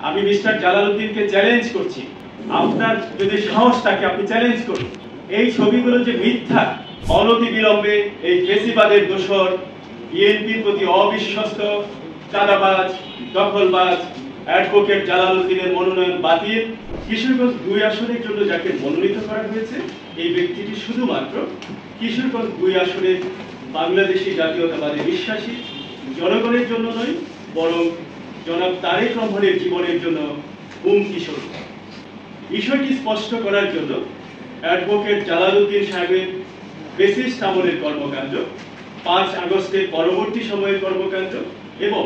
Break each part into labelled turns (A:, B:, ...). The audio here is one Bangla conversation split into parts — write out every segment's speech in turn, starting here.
A: আমি মিস্টার জালালউদ্দিনকে চ্যালেঞ্জ করছি, আপনার যদি সাহস থাকে আপনি চ্যালেঞ্জ করুন। এই ছবিগুলো যে মিথ্যা, অনতি বিলম্বে এই ফেসিবাদের দোসর, বিএনপির প্রতি অবিশ্বস্ত, চাঁদাবাজ, দখলবাজ অ্যাডভোকেট জালালউদ্দিনের মনোনয়ন বাতিল। কিশোরগঞ্জ ২ আসনের জন্য যাকে মনোনীত করা হয়েছে এই ব্যক্তিটি শুধুমাত্র কিশোরগঞ্জ ২ আসনের বাংলাদেশি জাতীয়তাবাদে বিশ্বাসী, জনগণের জন্য নয় বরং জনাব তারেক রহমানের জীবনের জন্য হুমকি স্বরূপ। বিষয়টি স্পষ্ট করার জন্য অ্যাডভোকেট জালালউদ্দিন সাহেবের ফ্যাসিস্ট আমলের কর্মকাণ্ড, ৫ আগস্টের পরবর্তী সময়ের কর্মকাণ্ড এবং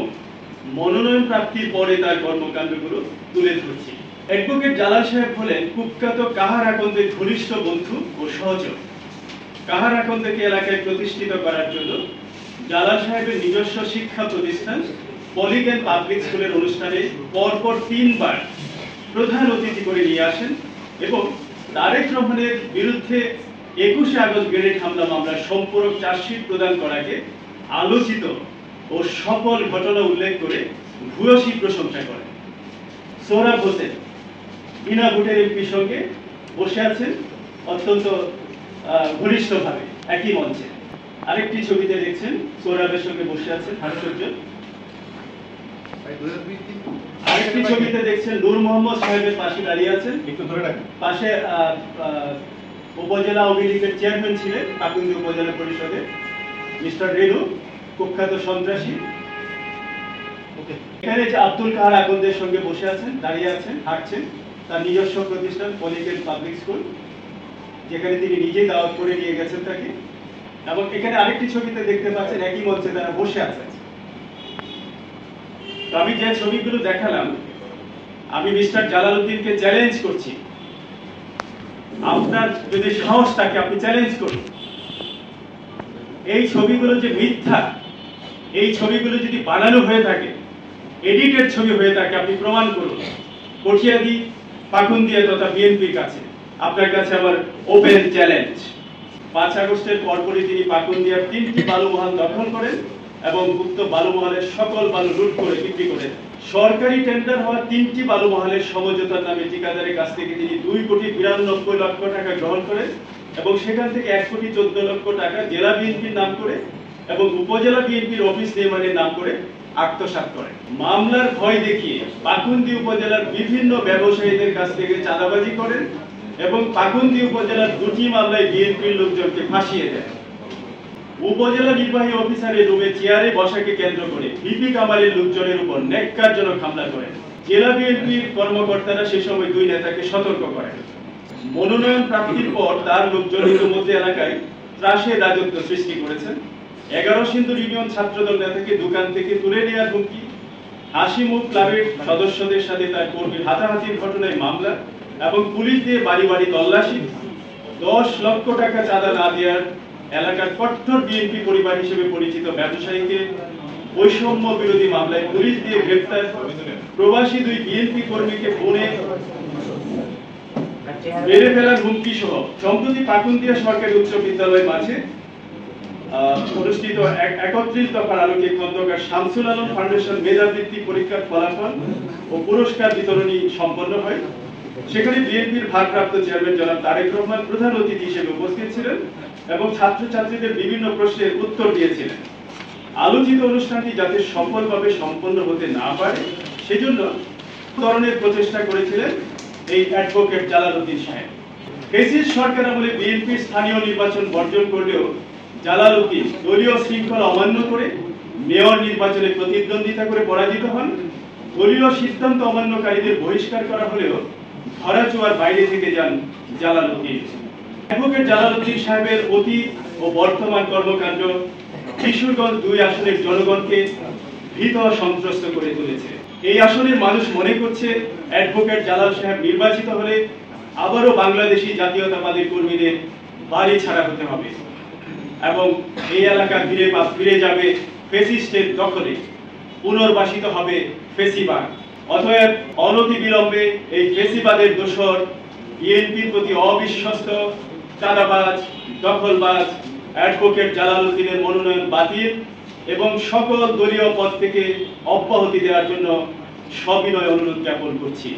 A: মনোনয়ন প্রাপ্তির পরে তার কর্মকাণ্ডগুলো তুলে ধরছি। অ্যাডভোকেট জালাল সাহেব হলেন কুখ্যাত কাহারাকন্দের ঘনিষ্ঠ বন্ধু ও সহচর। কাহারাকন্দকে এলাকায় প্রতিষ্ঠিত করার জন্য জালাল সাহেবের নিজস্ব শিক্ষা প্রতিষ্ঠান পলিগেন পাবলিক স্কুলের অনুষ্ঠানে পরপর ৩ বার প্রধান অতিথি করে নিয়ে আসেন এবং তারেক রহমানের বিরুদ্ধে ২১শে আগস্ট গ্রেনেড হামলা মামলার সম্পূরক চার্জশিট প্রদান করাকে আলোচিত ও সফল ঘটনা উল্লেখ করে ভূয়সী প্রশংসা করেন। সোহরাব হোসেন বিনা ভোটের এমপির সঙ্গে বসে আছেন অত্যন্ত ঘনিষ্ঠভাবে একই মঞ্চে। আরেকটি ছবিতে দেখছেন সোহরাবের সঙ্গে বসে আছেন হাস্যজ্জ্বল। আরেকটি ছবিতে দেখছেন নূর মোহাম্মদ সাহেবের পাশে দাঁড়িয়ে আছেন, একটু ধরে রাখেন। পাশে উপজেলা আওয়ামী লীগের চেয়ারম্যান ছিলেন পাকুন্দি উপজেলা পরিষদের মিস্টার রেনু, কুখ্যাত সন্ত্রাসী। এখানে যে আব্দুল কাহার আকন্দের সঙ্গে বসে আছেন, দাঁড়িয়ে আছেন, হাঁটছেন, তার নিজস্ব প্রতিষ্ঠান পলিগেন পাবলিক স্কুল, যেখানে তিনি নিজেই দাওয়াত করে নিয়ে গেছেন তাকে। এবং এখানে আরেকটি ছবিতে দেখতে পাচ্ছেন একই মঞ্চে তারা বসে আছেন। তো আমি যে ছবিগুলো দেখালাম, আমি মিস্টার জালালউদ্দিনকে চ্যালেঞ্জ করছি, আপনার যদি সাহস থাকে আপনি চ্যালেঞ্জ করুন। এই ছবিগুলো যে মিথ্যা, এই ছবিগুলো যদি বানানো হয়ে থাকে, এডিটেড ছবি হয়ে থাকে, আপনি প্রমাণ করুন। কঠিয়াদি, পাকুন্দিয়া তথা বিএনপির কাছে আপনার কাছে আমার ওপেন চ্যালেঞ্জ। ৫ আগস্টের পরপরই তিনি পাকুন্দিয়ার ৩টি বালুমহাল দখল করেন এবং উক্ত বালুমহালের সকল বালু লুট করে বিক্রি করেন। সরকারি টেন্ডার হওয়া ৩টি বালুমহালের সমঝোতার নামে ঠিকাদারের কাছ থেকে তিনি ২,৯২,০০,০০০ টাকা গ্রহণ করেন এবং সেখান থেকে ১,১৪,০০,০০০ টাকা জেলা বিএনপির নাম করে এবং উপজেলা বিএনপির অফিস নির্মাণের নাম করে আত্মসাৎ করেন। মামলার ভয় দেখিয়ে পাকুন্দি উপজেলার বিভিন্ন ব্যবসায়ীদের কাছ থেকে চাঁদাবাজি করেন এবং পাকুন্দি উপজেলার ২টি মামলায় বিএনপির লোকজনকে ফাঁসিয়ে দেন। উপজেলা নির্বাহী অফিসারের রুমে চেয়ারে বসাকে কেন্দ্র করে ভিপি কামালের লোকজনের উপর ন্যাক্কারজনক হামলা করেন। জেলা বিএনপির কর্মকর্তারা সে সময় ২ নেতাকে সতর্ক করেন। মনোনয়ন প্রাপ্তির পর তার লোকজন ইতিমধ্যে এলাকায় ত্রাসের রাজত্ব সৃষ্টি করেছেন। ১১ সিন্দুর ইউনিয়ন ছাত্রদল নেতাকে দোকান থেকে তুলে নেওয়ার হুমকি, হাসিমুখ ক্লাবের সদস্যদের সাথে তার কর্মীর হাতাহাতির ঘটনায় মামলা এবং পুলিশ দিয়ে বাড়ি বাড়ি তল্লাশি, ১০ লক্ষ টাকা চাঁদা না দেওয়ার এলাকার কট্টর বিএনপি পরিবার হিসেবে পরিচিত ব্যবসায়ীকে বৈষম্য বিরোধী মামলায় পুলিশ দিয়ে গ্রেফতার, প্রবাসী ২ বিএনপি কর্মীকে ফোনে মেরে ফেলার হুমকি সহ সম্প্রতি পাকুন্দিয়া সরকারি উচ্চ বিদ্যালয়ের মাঝে অনুষ্ঠিত ৩১ দফার আলোকে খন্দকার শামসুল আলম ফাউন্ডেশন মেধাবৃত্তি পরীক্ষার ফলাফল ও পুরস্কার বিতরণী সম্পন্ন হয়। সেখানে বিএনপির ভারপ্রাপ্ত চেয়ারম্যান জনাব তারেক রহমান প্রধান অতিথি হিসেবে উপস্থিত ছিলেন এবং ছাত্রছাত্রীদের বিভিন্ন প্রশ্নের উত্তর দিয়েছিলেন। আলোচিত অনুষ্ঠানটি যাতে সফলভাবে সম্পন্ন হতে না পারে সেজন্য ধরনের প্রচেষ্টা করেছিলেন এই অ্যাডভোকেট জালালউদ্দিন সাহেব। ফ্যাসিস্ট সরকার আমলে বিএনপির স্থানীয় নির্বাচন বর্জন করলেও জালালউদ্দিন দলীয় শৃঙ্খলা অমান্য করে মেয়র নির্বাচনে প্রতিদ্বন্দ্বিতা করে পরাজিত হন। দলীয় সিদ্ধান্ত অমান্যকারীদের বহিষ্কার করা হলেও ধরাছোঁয়ার বাইরে থেকে যান জালালউদ্দিন। অ্যাডভোকেট জালালউদ্দিন সাহেবের অতীত ও বর্তমান কর্মকাণ্ড কিশোরগঞ্জ ২ আসনের জনগণকে ভীত সন্ত্রস্ত করে তুলেছে। এই আসনের মানুষ মনে করছে অ্যাডভোকেট জালাল সাহেব নির্বাচিত হলে আবারও বাংলাদেশি জাতীয়তাবাদী কর্মীদের বাড়ি ছাড়া হতে হবে এবং এই এলাকা ফিরে যাবে ফ্যাসিস্টের দখলে, পুনর্বাসিত হবে ফ্যাসিবাদ। অতএব অনতি বিলম্বে এই ফ্যাসিবাদের দোসর, বিএনপির প্রতি অবিশ্বস্ত, চাঁদাবাজ, দখলবাজ অ্যাডভোকেট জালালউদ্দিনের মনোনয়ন বাতিল এবং সকল দলীয় পদ থেকে অব্যাহতি দেওয়ার জন্য সবিনয় অনুরোধ জ্ঞাপন করছি